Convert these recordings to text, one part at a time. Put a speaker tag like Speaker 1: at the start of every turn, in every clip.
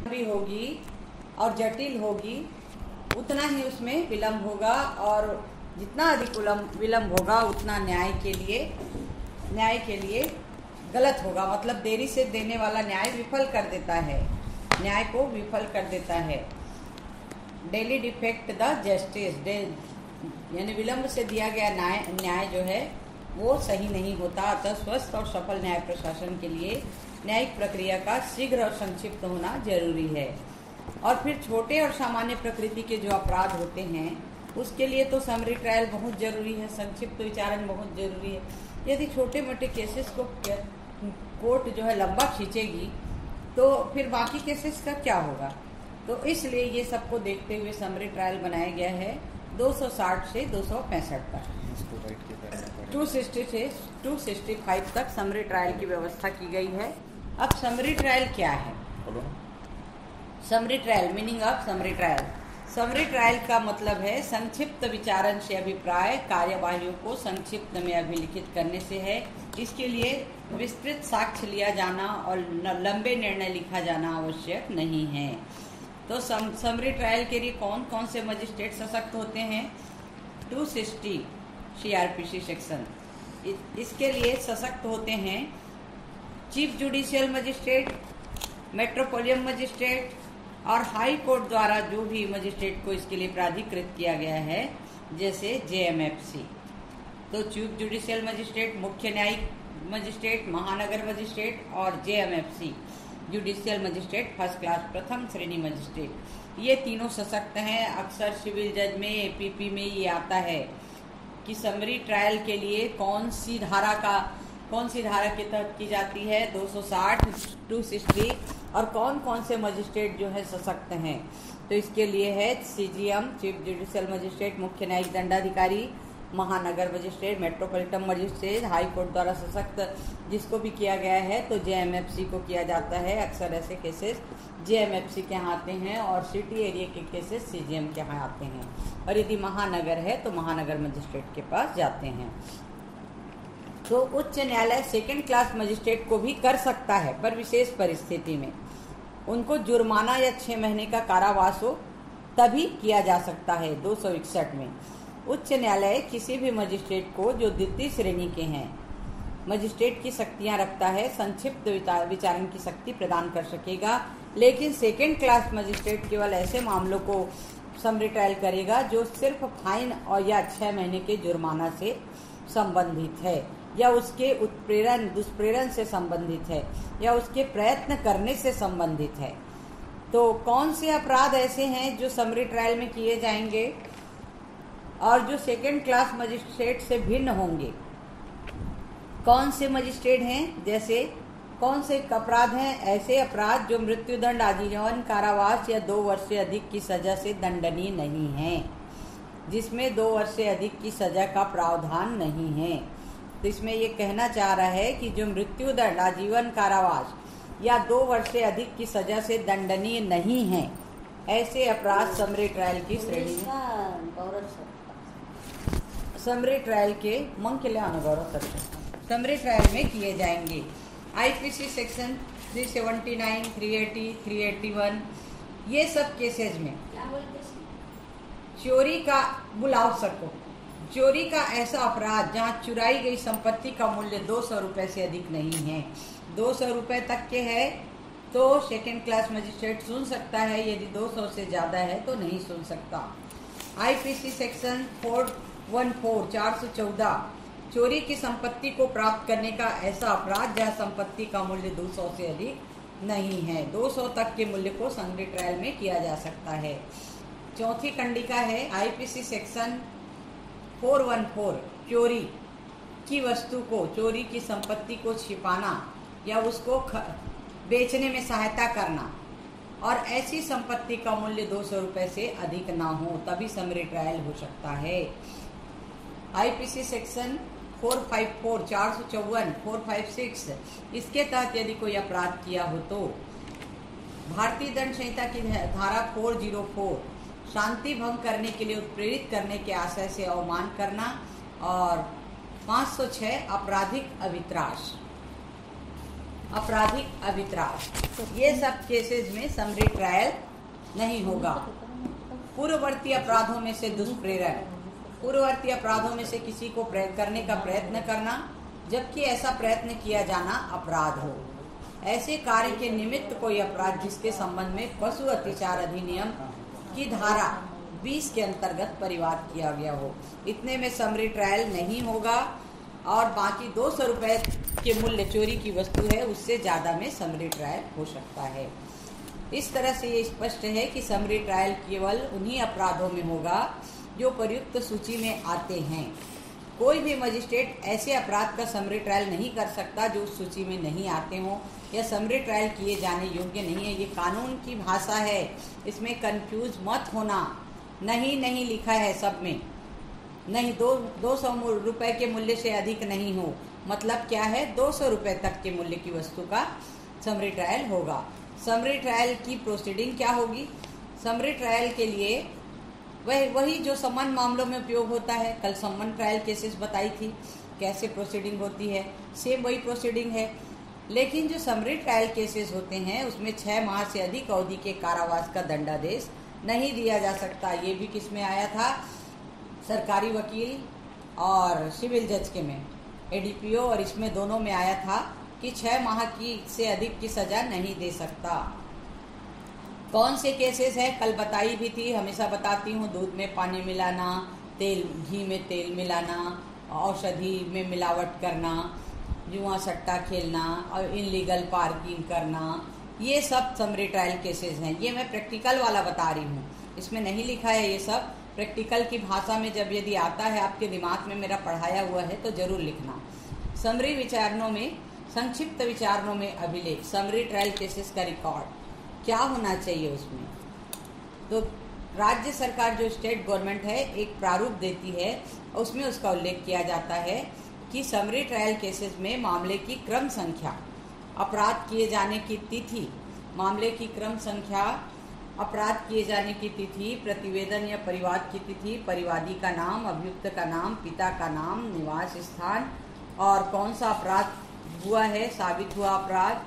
Speaker 1: भी होगी और जटिल होगी उतना ही उसमें विलम्ब होगा, और जितना अधिक विलम्ब होगा उतना न्याय के लिए गलत होगा। मतलब देरी से देने वाला न्याय विफल कर देता है, न्याय को विफल कर देता है। डेली डिफेक्ट द जस्टिस, यानी विलम्ब से दिया गया न्याय जो है वो सही नहीं होता। अतः स्वस्थ और सफल न्याय प्रशासन के लिए न्यायिक प्रक्रिया का शीघ्र और संक्षिप्त होना जरूरी है। और फिर छोटे और सामान्य प्रकृति के जो अपराध होते हैं उसके लिए तो समरी ट्रायल बहुत जरूरी है, संक्षिप्त विचारण बहुत जरूरी है। यदि छोटे मोटे केसेस को कोर्ट जो है लंबा खींचेगी तो फिर बाकी केसेस का क्या होगा। तो इसलिए ये सबको देखते हुए समरी ट्रायल बनाया गया है 260 से 265 तक, 260 से 265 तक समरी ट्रायल की व्यवस्था की गई है। अब समरी ट्रायल क्या है? Summary trial, meaning of summary trial. Summary trial का मतलब है संक्षिप्त विचारण से अभिप्राय कार्यवाहियों को संक्षिप्त में अभिलिखित करने से है। इसके लिए विस्तृत साक्ष्य लिया जाना और लंबे निर्णय लिखा जाना आवश्यक नहीं है। तो समरी ट्रायल के लिए कौन कौन से मजिस्ट्रेट सशक्त होते हैं? 260 CRPC सेक्शन, इसके लिए सशक्त होते हैं chief judicial magistrate, metropolitan magistrate और हाई कोर्ट द्वारा जो भी मजिस्ट्रेट को इसके लिए प्राधिकृत किया गया है, जैसे JMFC। तो चीफ जुडिशियल मजिस्ट्रेट, मुख्य न्यायिक मजिस्ट्रेट, महानगर मजिस्ट्रेट और JMFC judicial magistrate first class प्रथम श्रेणी मजिस्ट्रेट, ये तीनों सशक्त हैं। अक्सर सिविल जज में APP में ये आता है कि समरी ट्रायल के लिए कौन सी धारा के तहत की जाती है, 260, 260, और कौन कौन से मजिस्ट्रेट जो है सशक्त हैं। तो इसके लिए है CGM चीफ जुडिशियल मजिस्ट्रेट, मुख्य न्यायिक दंडाधिकारी, महानगर magistrate, metropolitan magistrate, high court द्वारा सशक्त जिसको भी किया गया है तो JMFC को किया जाता है। अक्सर ऐसे केसेस JMFC के यहाँ आते हैं और सिटी एरिया के केसेस CGM के यहाँ आते हैं, और यदि महानगर है तो महानगर मजिस्ट्रेट के पास जाते हैं। तो उच्च न्यायालय सेकंड क्लास मजिस्ट्रेट को भी कर सकता है, पर विशेष परिस्थिति में उनको जुर्माना या 6 महीने का कारावास हो तभी किया जा सकता है। 261 में उच्च न्यायालय किसी भी मजिस्ट्रेट को जो द्वितीय श्रेणी के हैं मजिस्ट्रेट की शक्तियां रखता है, संक्षिप्त विचारण की शक्ति प्रदान कर सकेगा, लेकिन सेकंड क्लास मजिस्ट्रेट केवल ऐसे मामलों को समरी ट्रायल करेगा जो सिर्फ फाइन और या 6 महीने के जुर्माना से संबंधित है, या उसके दुष्प्रेरण से संबंधित है, या उसके प्रयत्न करने से संबंधित है। तो कौन से अपराध ऐसे हैं जो समरी ट्रायल में किए जाएंगे और जो सेकंड क्लास मजिस्ट्रेट से भिन्न होंगे? कौन से मजिस्ट्रेट हैं? जैसे कौन से अपराध हैं? ऐसे अपराध जो मृत्युदंड, आजीवन कारावास या 2 वर्ष से अधिक की सजा से दंडनीय नहीं है, जिसमें 2 वर्ष से अधिक की सजा का प्रावधान नहीं है। तो इसमें ये कहना चाह रहा है कि जो मृत्युदंड, आजीवन कारावास या 2 वर्ष से अधिक की सजा से दंडनीय नहीं है, ऐसे अपराध समरी ट्रायल की श्रेणी में, समरी ट्रायल के समरी ट्रायल में किए जाएंगे। IPC सेक्शन 379, 380, 381, ये सब केसेस में चोरी का बुलाव सको, चोरी का ऐसा अपराध जहाँ चुराई गई संपत्ति का मूल्य 200 रुपए से अधिक नहीं है, 200 रुपए तक के है तो सेकेंड क्लास मजिस्ट्रेट सुन सकता है, यदि 200 से ज्यादा है तो नहीं सुन सकता। IPC सेक्शन 414, 414, चोरी की संपत्ति को प्राप्त करने का ऐसा अपराध जहाँ संपत्ति का मूल्य 200 से अधिक नहीं है, 200 तक के मूल्य को समरी ट्रायल में किया जा सकता है। चौथी कंडिका है IPC सेक्शन 414, चोरी की वस्तु को, चोरी की संपत्ति को छिपाना या उसको बेचने में सहायता करना, और ऐसी संपत्ति का मूल्य 200 रुपए से अधिक ना हो, तभी समरी ट्रायल हो सकता है। IPC सेक्शन 454, 454, 456, इसके तहत यदि कोई अपराध किया हो तो भारतीय दंड संहिता की धारा 404, शांति भंग करने के लिए उत्प्रेरित करने के आशय से अवमान करना, और 506 आपराधिक अवित्राश। आपराधिक अभित्राव, ये सब केसेस में समरी ट्रायल नहीं होगा। पूर्ववर्ती अपराधों में से दुष्प्रेरण, पूर्ववर्ती अपराधों में से किसी को करने का प्रयत्न करना जबकि ऐसा प्रयत्न किया जाना अपराध हो। ऐसे कार्य के निमित्त कोई अपराध जिसके संबंध में पशु अत्याचार अधिनियम की धारा 20 के अंतर्गत परिवाद किया गया हो, इतने में समरी ट्रायल नहीं होगा। और बाकी 200 रुपए के मूल्य चोरी की वस्तु है, उससे ज्यादा में समरी ट्रायल हो सकता है। इस तरह से ये स्पष्ट है कि समरी ट्रायल केवल उन्हीं अपराधों में होगा जो प्रयुक्त सूची में आते हैं। कोई भी मजिस्ट्रेट ऐसे अपराध का समरी ट्रायल नहीं कर सकता जो उस सूची में नहीं आते हों या समरी ट्रायल किए जाने योग्य नहीं है। ये कानून की भाषा है, इसमें कंफ्यूज मत होना। नहीं लिखा है सब में, नहीं 200 रुपए के मूल्य से अधिक नहीं हो, मतलब क्या है 200 रुपए तक के मूल्य की वस्तु का समरी ट्रायल होगा। समरी ट्रायल की प्रोसीडिंग क्या होगी? समरी ट्रायल के लिए वही जो समन मामलों में उपयोग होता है। कल समन ट्रायल केसेस बताई थी कैसे प्रोसीडिंग होती है, सेम वही प्रोसीडिंग है। लेकिन जो समरी ट्रायल केसेस होते हैं उसमें 6 माह से अधिक अवधि के कारावास का दंडादेश नहीं दिया जा सकता। ये भी किसमें आया था? सरकारी वकील और सिविल जज के में, एडीपीओ और इसमें दोनों में आया था कि 6 माह की से अधिक की सजा नहीं दे सकता। कौन से केसेस है कल बताई भी थी, हमेशा बताती हूँ। दूध में पानी मिलाना, घी में तेल मिलाना, औषधि में मिलावट करना, जुआ सट्टा खेलना और इनलीगल पार्किंग करना, ये सब समरी ट्रायल केसेस हैं। ये मैं प्रैक्टिकल वाला बता रही हूँ, इसमें नहीं लिखा है। ये सब प्रैक्टिकल की भाषा में जब यदि आता है आपके दिमाग में मेरा पढ़ाया हुआ है तो जरूर लिखना। समरी विचारणों में, संक्षिप्त विचारणों में अभिलेख, समरी ट्रायल केसेस का रिकॉर्ड क्या होना चाहिए उसमें? तो राज्य सरकार जो स्टेट गवर्नमेंट है एक प्रारूप देती है, उसमें उसका उल्लेख किया जाता है कि समरी ट्रायल केसेस में मामले की क्रम संख्या, अपराध किए जाने की तिथि, मामले की क्रम संख्या, अपराध किए जाने की तिथि, प्रतिवेदन या परिवाद की तिथि, परिवादी का नाम, अभियुक्त का नाम, पिता का नाम, निवास स्थान और कौन सा अपराध हुआ है, साबित हुआ अपराध।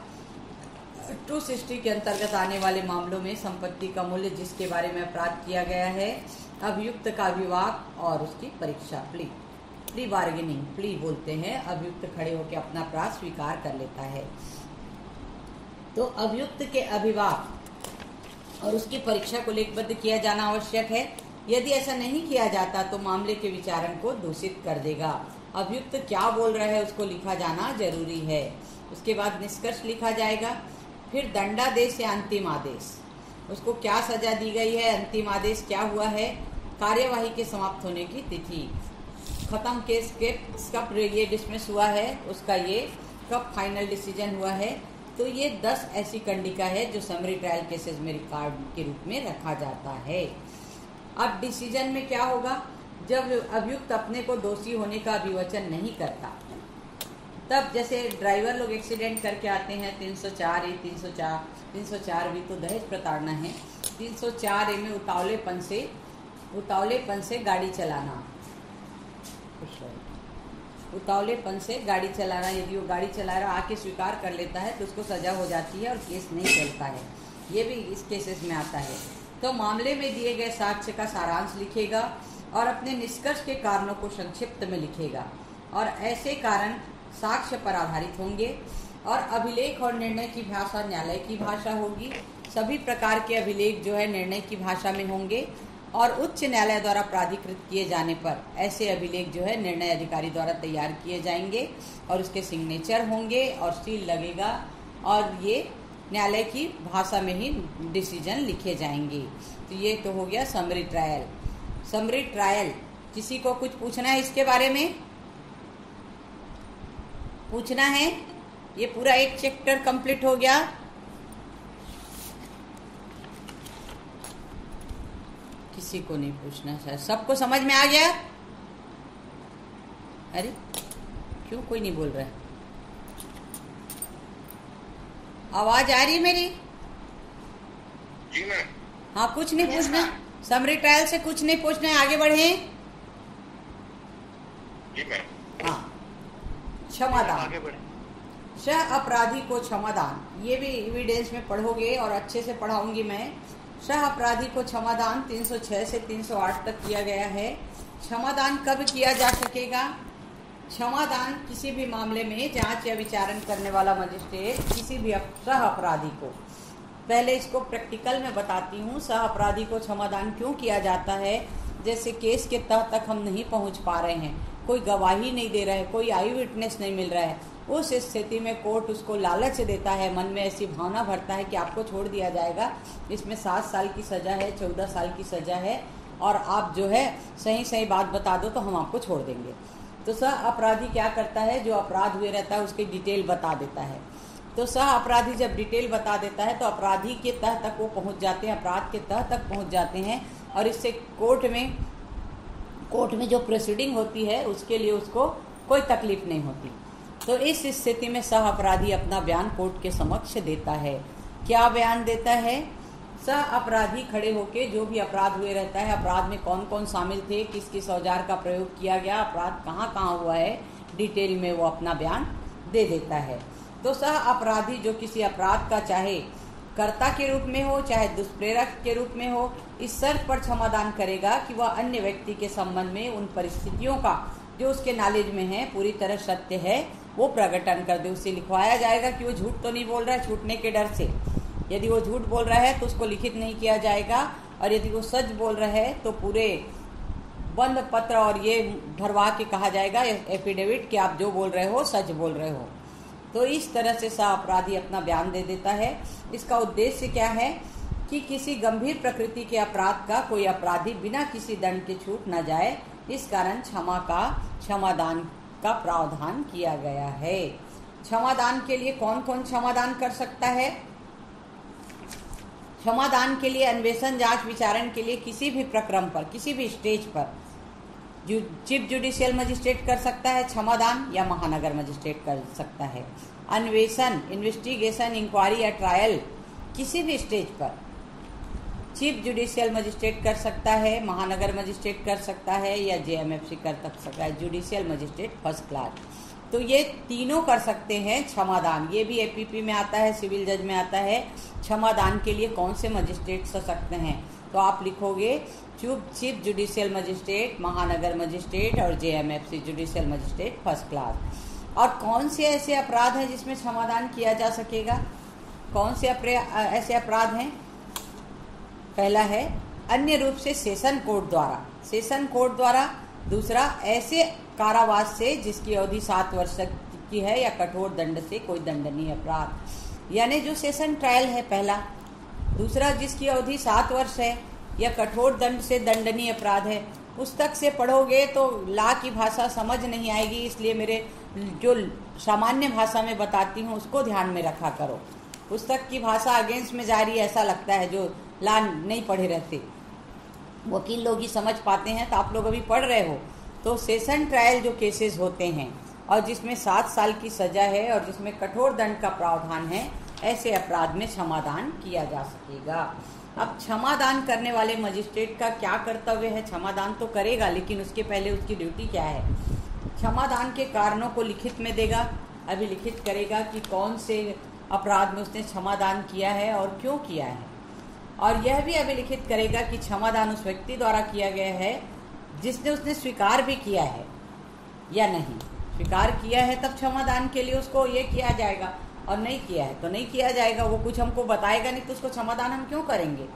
Speaker 1: 260 के अंतर्गत आने वाले मामलों में संपत्ति का मूल्य जिसके बारे में अपराध किया गया है, अभियुक्त का विवाद और उसकी परीक्षा, प्ली बार्गेनिंग, प्ली बोलते हैं। अभियुक्त खड़े होकर अपना अपराध स्वीकार कर लेता है। तो अभियुक्त के अभिवाद और उसकी परीक्षा को लेखबद्ध किया जाना आवश्यक है। यदि ऐसा नहीं किया जाता तो मामले के विचारण को दूषित कर देगा। अभियुक्त क्या बोल रहा है उसको लिखा जाना जरूरी है। उसके बाद निष्कर्ष लिखा जाएगा, फिर दंडादेश या अंतिम आदेश, उसको क्या सजा दी गई है, अंतिम आदेश क्या हुआ है, कार्यवाही के समाप्त होने की तिथि, खत्म केस के कब ये डिसमिस हुआ है, उसका ये कब फाइनल डिसीजन हुआ है। तो ये 10 ऐसी कंडिका है जो समरी ट्रायल केसेस में रिकॉर्ड के रूप में रखा जाता है। अब डिसीजन में क्या होगा? जब अभियुक्त अपने को दोषी होने का अभिवचन नहीं करता, तब जैसे ड्राइवर लोग एक्सीडेंट करके आते हैं 304 ए 304 भी तो दहेज प्रताड़ना है। 304 ए में उतावलेपन से गाड़ी चलाना, उतावलेपन से गाड़ी चलाना, यदि वो गाड़ी चला रहा आके स्वीकार कर लेता है तो उसको सजा हो जाती है और केस नहीं चलता है। ये भी इस केसेस में आता है। तो मामले में दिए गए साक्ष्य का सारांश लिखेगा और अपने निष्कर्ष के कारणों को संक्षिप्त में लिखेगा और ऐसे कारण साक्ष्य पर आधारित होंगे और अभिलेख और निर्णय की भाषा न्यायालय की भाषा होगी। सभी प्रकार के अभिलेख जो है निर्णय की भाषा में होंगे और उच्च न्यायालय द्वारा प्राधिकृत किए जाने पर ऐसे अभिलेख जो है निर्णय अधिकारी द्वारा तैयार किए जाएंगे और उसके सिग्नेचर होंगे और सील लगेगा और ये न्यायालय की भाषा में ही डिसीजन लिखे जाएंगे। तो ये तो हो गया समरी ट्रायल। समरी ट्रायल, किसी को कुछ पूछना है इसके बारे में? पूछना है? ये पूरा एक चैप्टर कंप्लीट हो गया। किसी को नहीं पूछना सर, सबको समझ में आ गया? अरे क्यों कोई नहीं बोल रहा है? आवाज आ रही है मेरी?
Speaker 2: जी मैम।
Speaker 1: हाँ, कुछ नहीं पूछना, समरी ट्रायल से कुछ नहीं पूछना है, आगे बढ़े।
Speaker 2: जी मैम।
Speaker 1: हाँ, क्षमादान।
Speaker 2: आगे बढ़े।
Speaker 1: सह अपराधी को क्षमादान, ये भी एविडेंस में पढ़ोगे और अच्छे से पढ़ाऊंगी मैं। सह अपराधी को क्षमादान 306 से 308 तक किया गया है। क्षमादान कब किया जा सकेगा? क्षमादान किसी भी मामले में जांच या विचारण करने वाला मजिस्ट्रेट किसी भी सह अपराधी को, पहले इसको प्रैक्टिकल में बताती हूँ, सह अपराधी को क्षमादान क्यों किया जाता है। जैसे केस के तह तक हम नहीं पहुँच पा रहे हैं, कोई गवाही नहीं दे रहा है, कोई आई विटनेस नहीं मिल रहा है, उस स्थिति में कोर्ट उसको लालच देता है, मन में ऐसी भावना भरता है कि आपको छोड़ दिया जाएगा, इसमें 7 साल की सज़ा है, 14 साल की सज़ा है, और आप जो है सही सही बात बता दो तो हम आपको छोड़ देंगे। तो सह अपराधी क्या करता है, जो अपराध हुए रहता है उसकी डिटेल बता देता है। तो सह अपराधी जब डिटेल बता देता है तो अपराधी के तह तक वो पहुंच जाते हैं, अपराध के तह तक पहुंच जाते हैं, और इससे कोर्ट में जो प्रोसीडिंग होती है उसके लिए उसको कोई तकलीफ नहीं होती। तो इस स्थिति में सह अपराधी अपना बयान कोर्ट के समक्ष देता है। क्या बयान देता है? सह अपराधी खड़े होके जो भी अपराध हुए रहता है, अपराध में कौन कौन शामिल थे, किस किस औजार का प्रयोग किया गया, अपराध कहाँ कहाँ हुआ है, डिटेल में वो अपना बयान दे देता है। तो सह अपराधी जो किसी अपराध का चाहे कर्ता के रूप में हो चाहे दुष्प्रेरक के रूप में हो, इस शर्त पर क्षमादान करेगा कि वह अन्य व्यक्ति के संबंध में उन परिस्थितियों का जो उसके नॉलेज में है पूरी तरह सत्य है वो प्रकटन कर दे। उससे लिखवाया जाएगा कि वो झूठ तो नहीं बोल रहा है, छूटने के डर से। यदि वो झूठ बोल रहा है तो उसको लिखित नहीं किया जाएगा, और यदि वो सच बोल रहा है तो पूरे बंद पत्र और ये भरवा के कहा जाएगा एफिडेविट कि आप जो बोल रहे हो सच बोल रहे हो। तो इस तरह से सह अपराधी अपना बयान दे देता है। इसका उद्देश्य क्या है कि किसी गंभीर प्रकृति के अपराध का कोई अपराधी बिना किसी दंड के छूट न जाए, इस कारण क्षमादान का प्रावधान किया गया है। क्षमादान के लिए कौन कौन क्षमादान कर सकता है? क्षमादान के लिए अन्वेषण जांच विचारण के लिए किसी भी प्रक्रम पर, किसी भी स्टेज पर चीफ जुडिशियल मजिस्ट्रेट कर सकता है क्षमादान, या महानगर मजिस्ट्रेट कर सकता है। अन्वेषण, इन्वेस्टिगेशन, इंक्वायरी या ट्रायल किसी भी स्टेज पर चीफ जुडिशियल मजिस्ट्रेट कर सकता है, महानगर मजिस्ट्रेट कर सकता है, या जेएमएफसी कर सकता है, जुडिशियल मजिस्ट्रेट फर्स्ट क्लास। तो ये तीनों कर सकते हैं क्षमादान। ये भी एपीपी में आता है, सिविल जज में आता है। क्षमादान के लिए कौन से मजिस्ट्रेट सशक्त हैं, तो आप लिखोगे चीफ जुडिशियल मजिस्ट्रेट, महानगर मजिस्ट्रेट और JMFC judicial magistrate first class. और कौन से ऐसे अपराध हैं जिसमें क्षमादान किया जा सकेगा? कौन से ऐसे अपराध हैं? पहला है अन्य रूप से सेशन कोर्ट द्वारा। दूसरा ऐसे कारावास से जिसकी अवधि 7 वर्ष की है या कठोर दंड से कोई दंडनीय अपराध, यानी जो सेशन ट्रायल है पहला। दूसरा जिसकी अवधि 7 वर्ष है या कठोर दंड से दंडनीय अपराध है। पुस्तक से पढ़ोगे तो लॉ की भाषा समझ नहीं आएगी, इसलिए मेरे जो सामान्य भाषा में बताती हूँ उसको ध्यान में रखा करो। पुस्तक की भाषा अगेंस्ट में जा रही है ऐसा लगता है, जो लॉ नहीं पढ़े रहते वकील लोग ही समझ पाते हैं, तो आप लोग अभी पढ़ रहे हो। तो सेशन ट्रायल जो केसेस होते हैं और जिसमें 7 साल की सजा है और जिसमें कठोर दंड का प्रावधान है, ऐसे अपराध में क्षमादान किया जा सकेगा। अब क्षमादान करने वाले मजिस्ट्रेट का क्या कर्तव्य है? क्षमादान तो करेगा, लेकिन उसके पहले उसकी ड्यूटी क्या है? क्षमादान के कारणों को लिखित में देगा, अभिलिखित करेगा कि कौन से अपराध में उसने क्षमादान किया है और क्यों किया है, और यह भी अभिलिखित करेगा कि क्षमादान उस व्यक्ति द्वारा किया गया है जिसने उसने स्वीकार भी किया है या नहीं। स्वीकार किया है तब क्षमादान के लिए उसको ये किया जाएगा, और नहीं किया है तो नहीं किया जाएगा। वो कुछ हमको बताएगा नहीं तो उसको क्षमादान हम क्यों करेंगे,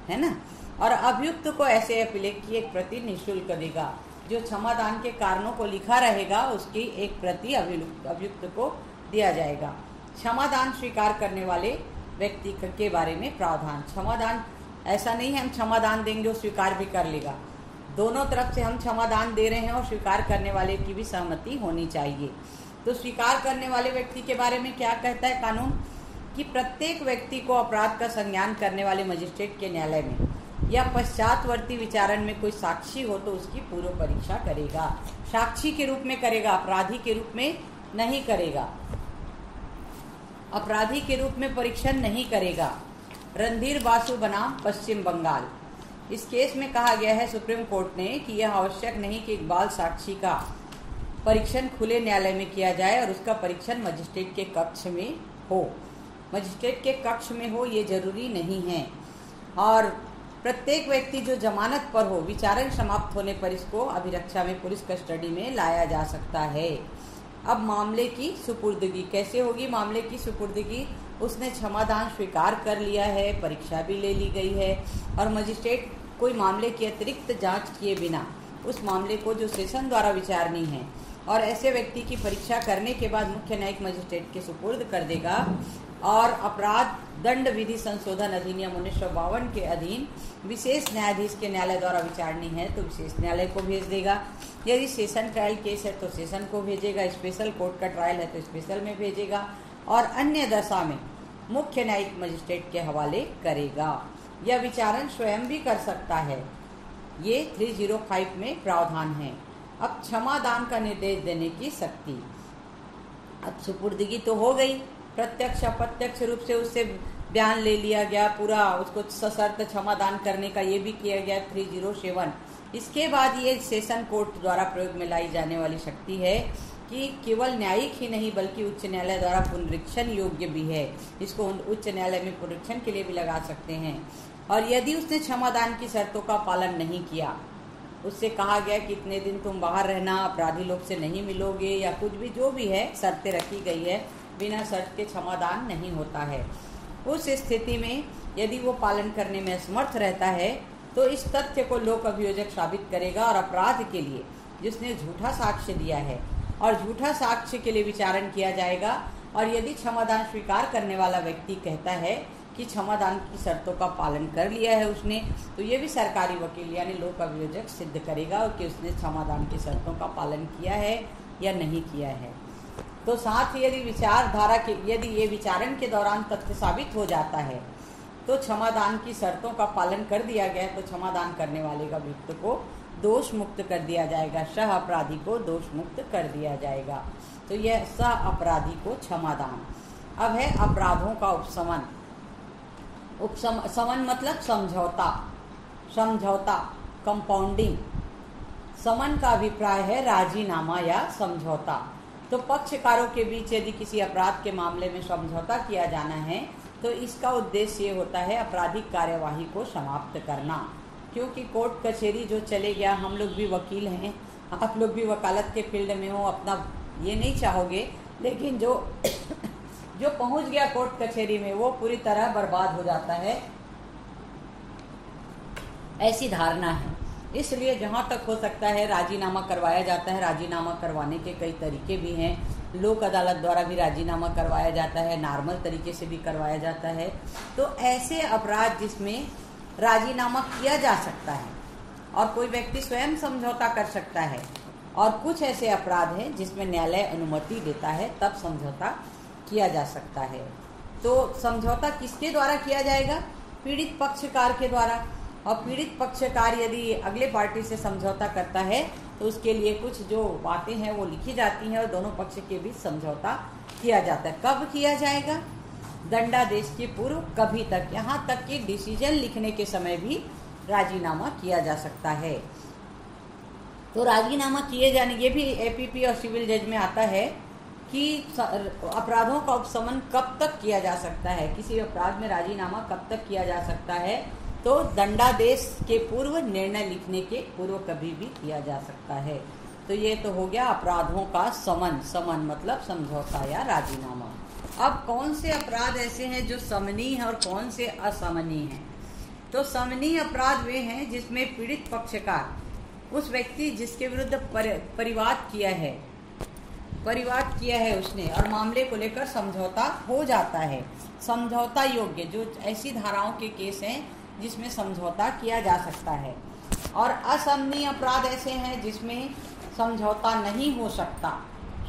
Speaker 1: है ना। और अभियुक्त को ऐसे अभिलेख की एक प्रति निःशुल्क देगा। जो क्षमादान के कारणों को लिखा रहेगा उसकी एक प्रति अभियुक्त को दिया जाएगा। क्षमादान स्वीकार करने वाले व्यक्ति के बारे में प्रावधान। क्षमादान ऐसा नहीं है हम क्षमादान देंगे वो स्वीकार भी कर लेगा, दोनों तरफ से हम क्षमादान दे रहे हैं और स्वीकार करने वाले की भी सहमति होनी चाहिए। तो स्वीकार करने वाले व्यक्ति के बारे में क्या कहता है कानून, कि प्रत्येक व्यक्ति को अपराध का संज्ञान करने वाले मजिस्ट्रेट के न्यायालय में या पश्चातवर्ती विचारण में कोई साक्षी हो तो उसकी पूर्व परीक्षा करेगा। साक्षी के रूप में करेगा, अपराधी के रूप में नहीं करेगा, अपराधी के रूप में परीक्षण नहीं करेगा। रणधीर बासु बनाम पश्चिम बंगाल। इस केस में कहा गया है सुप्रीम कोर्ट ने कि यह आवश्यक नहीं कि इकबाल साक्षी का परीक्षण खुले न्यायालय में किया जाए और उसका परीक्षण मजिस्ट्रेट के कक्ष में हो। मजिस्ट्रेट के कक्ष में हो ये जरूरी नहीं है। और प्रत्येक व्यक्ति जो जमानत पर हो, विचारण समाप्त होने पर इसको अभिरक्षा में पुलिस कस्टडी में लाया जा सकता है। अब मामले की सुपुर्दगी कैसे होगी? मामले की सुपुर्दगी, उसने क्षमादान स्वीकार कर लिया है, परीक्षा भी ले ली गई है और मजिस्ट्रेट कोई मामले की अतिरिक्त जांच किए बिना उस मामले को जो सेशन द्वारा विचारनी है और ऐसे व्यक्ति की परीक्षा करने के बाद मुख्य न्यायिक मजिस्ट्रेट के सुपुर्द कर देगा। और अपराध दंड विधि संशोधन अधिनियम 1952 के अधीन विशेष न्यायाधीश के न्यायालय द्वारा विचारनी है तो विशेष न्यायालय को भेज देगा। यदि सेशन ट्रायल केस है तो सेशन को भेजेगा, स्पेशल कोर्ट का ट्रायल है तो स्पेशल में भेजेगा और अन्य दशा में मुख्य न्यायिक मजिस्ट्रेट के हवाले करेगा। यह विचारण स्वयं भी कर सकता है, ये 305 में प्रावधान है। अब क्षमादान का निर्देश देने की शक्ति। अब सुपुर्दगी तो हो गई, प्रत्यक्ष अप्रत्यक्ष रूप से उससे बयान ले लिया गया, पूरा उसको सशर्त क्षमादान करने का ये भी किया गया 307। इसके बाद ये सेशन कोर्ट द्वारा प्रयोग में लाई जाने वाली शक्ति है कि केवल न्यायिक ही नहीं बल्कि उच्च न्यायालय द्वारा पुनरीक्षण योग्य भी है। इसको उच्च न्यायालय में पुनरीक्षण के लिए भी लगा सकते हैं। और यदि उसने क्षमादान की शर्तों का पालन नहीं किया, उससे कहा गया कि इतने दिन तुम बाहर रहना, अपराधी लोग से नहीं मिलोगे या कुछ भी जो भी है शर्तें रखी गई है, बिना शर्त के क्षमादान नहीं होता है। उस स्थिति में यदि वो पालन करने में असमर्थ रहता है तो इस तथ्य को लोक अभियोजक साबित करेगा और अपराध के लिए जिसने झूठा साक्ष्य दिया है और झूठा साक्ष्य के लिए विचारण किया जाएगा। और यदि क्षमादान स्वीकार करने वाला व्यक्ति कहता है कि क्षमादान की शर्तों का पालन कर लिया है उसने, तो ये भी सरकारी वकील यानी लोक अभियोजक सिद्ध करेगा कि उसने क्षमादान की शर्तों का पालन किया है या नहीं किया है। तो साथ ही यदि विचारधारा के यदि ये विचारण के दौरान तथ्य साबित हो जाता है तो क्षमादान की शर्तों का पालन कर दिया गया तो क्षमादान करने वाले का व्यक्ति को दोष मुक्त कर दिया जाएगा, सह अपराधी को दोष मुक्त कर दिया जाएगा। तो यह सह अपराधी को क्षमादान। अब है अपराधों का उपशमन। समन मतलब समझौता, समझौता कंपाउंडिंग। समन का अभिप्राय है राजीनामा या समझौता। तो पक्षकारों के बीच यदि किसी अपराध के मामले में समझौता किया जाना है तो इसका उद्देश्य ये होता है आपराधिक कार्यवाही को समाप्त करना। क्योंकि कोर्ट कचहरी जो चले गया, हम लोग भी वकील हैं, आप लोग भी वकालत के फील्ड में हो, अपना ये नहीं चाहोगे, लेकिन जो पहुंच गया कोर्ट कचहरी में वो पूरी तरह बर्बाद हो जाता है, ऐसी धारणा है। इसलिए जहाँ तक हो सकता है राजीनामा करवाया जाता है। राजीनामा करवाने के कई तरीके भी हैं, लोक अदालत द्वारा भी राजीनामा करवाया जाता है, नॉर्मल तरीके से भी करवाया जाता है। तो ऐसे अपराध जिसमें राजीनामा किया जा सकता है और कोई व्यक्ति स्वयं समझौता कर सकता है, और कुछ ऐसे अपराध हैं जिसमें न्यायालय अनुमति देता है तब समझौता किया जा सकता है। तो समझौता किसके द्वारा किया जाएगा? पीड़ित पक्षकार के द्वारा। और पीड़ित पक्षकार यदि अगले पार्टी से समझौता करता है तो उसके लिए कुछ जो बातें हैं वो लिखी जाती हैं और दोनों पक्ष के बीच समझौता किया जाता है। कब किया जाएगा? दंडादेश के पूर्व, कभी तक, यहाँ तक कि डिसीजन लिखने के समय भी राजीनामा किया जा सकता है। तो राजीनामा किए जाने, ये भी एपीपी और सिविल जज में आता है कि अपराधों का उपशमन कब तक किया जा सकता है, किसी अपराध में राजीनामा कब तक किया जा सकता है। तो दंडादेश के पूर्व, निर्णय लिखने के पूर्व कभी भी किया जा सकता है। तो ये तो हो गया अपराधों का समन। समन मतलब समझौता या राजीनामा। अब कौन से अपराध ऐसे हैं जो समनीय हैं और कौन से असमनीय हैं? तो समनीय अपराध वे हैं जिसमें पीड़ित पक्षकार उस व्यक्ति जिसके विरुद्ध परिवाद किया है उसने, और मामले को लेकर समझौता हो जाता है। समझौता योग्य जो ऐसी धाराओं के केस हैं जिसमें समझौता किया जा सकता है। और असमनीय अपराध ऐसे हैं जिसमें समझौता नहीं हो सकता।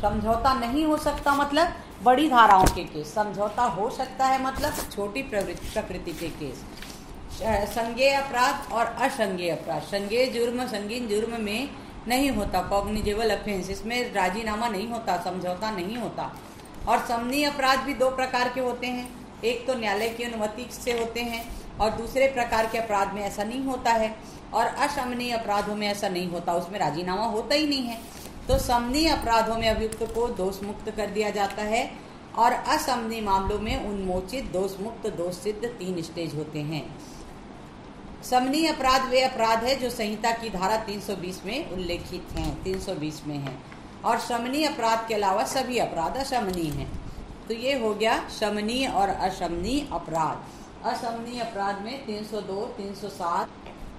Speaker 1: समझौता नहीं हो सकता मतलब बड़ी धाराओं के केस। समझौता हो सकता है मतलब छोटी प्रकृति के केस। संज्ञेय अपराध और असंज्ञेय अपराध। संज्ञेय जुर्म, संगीन जुर्म में नहीं होता, कॉग्निजेबल ऑफेंस, इसमें राजीनामा नहीं होता, समझौता नहीं होता। और समनीय अपराध भी दो प्रकार के होते हैं, एक तो न्यायालय की अनुमति से होते हैं और दूसरे प्रकार के अपराध में ऐसा नहीं होता है। और असमनीय अपराधों में ऐसा नहीं होता, उसमें राजीनामा होता ही नहीं है। तो समनीय अपराधों में अभियुक्त को दोष मुक्त कर दिया जाता है और असमनीय मामलों में उन्मोचित, दोष मुक्त, दोष सिद्ध 3 स्टेज होते हैं। समनीय अपराध वे अपराध है जो संहिता की धारा 320 में उल्लेखित हैं, 320 में है, और शमनीय अपराध के अलावा सभी अपराध अशमनीय हैं। तो ये हो गया शमनीय और अशमनीय अपराध। अशमनीय अपराध में 302, 307,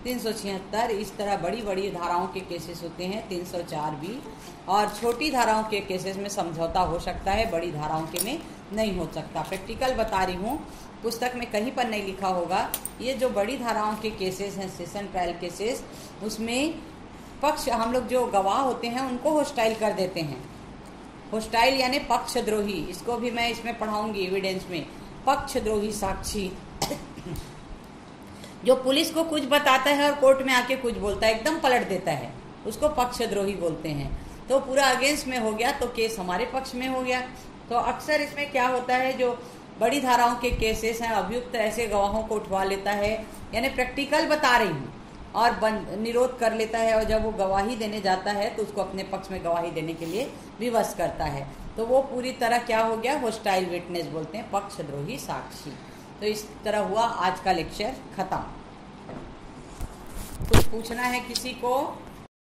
Speaker 1: 376 इस तरह बड़ी बड़ी धाराओं के केसेस होते हैं, 304 भी, और छोटी धाराओं के केसेस में समझौता हो सकता है, बड़ी धाराओं के में नहीं हो सकता। प्रैक्टिकल बता रही हूँ, पुस्तक में कहीं पर नहीं लिखा होगा। ये जो बड़ी धाराओं के केसेस हैं, सेशन ट्रायल केसेस, उसमें पक्ष, हम लोग जो गवाह होते हैं उनको होस्टाइल कर देते हैं। होस्टाइल यानी पक्षद्रोही, इसको भी मैं इसमें पढ़ाऊंगी एविडेंस में। पक्षद्रोही साक्षी जो पुलिस को कुछ बताता है और कोर्ट में आके कुछ बोलता है, एकदम पलट देता है, उसको पक्षद्रोही बोलते हैं। तो पूरा अगेंस्ट में हो गया तो केस हमारे पक्ष में हो गया। तो अक्सर इसमें क्या होता है, जो बड़ी धाराओं के केसेस हैं, अभियुक्त ऐसे गवाहों को उठवा लेता है, यानी प्रैक्टिकल बता रही हूँ, और निरोध कर लेता है, और जब वो गवाही देने जाता है तो उसको अपने पक्ष में गवाही देने के लिए विवश करता है। तो वो पूरी तरह क्या हो गया, होस्टाइल विटनेस बोलते हैं, पक्षद्रोही साक्षी। तो इस तरह हुआ आज का लेक्चर खत्म। कुछ पूछना है किसी को?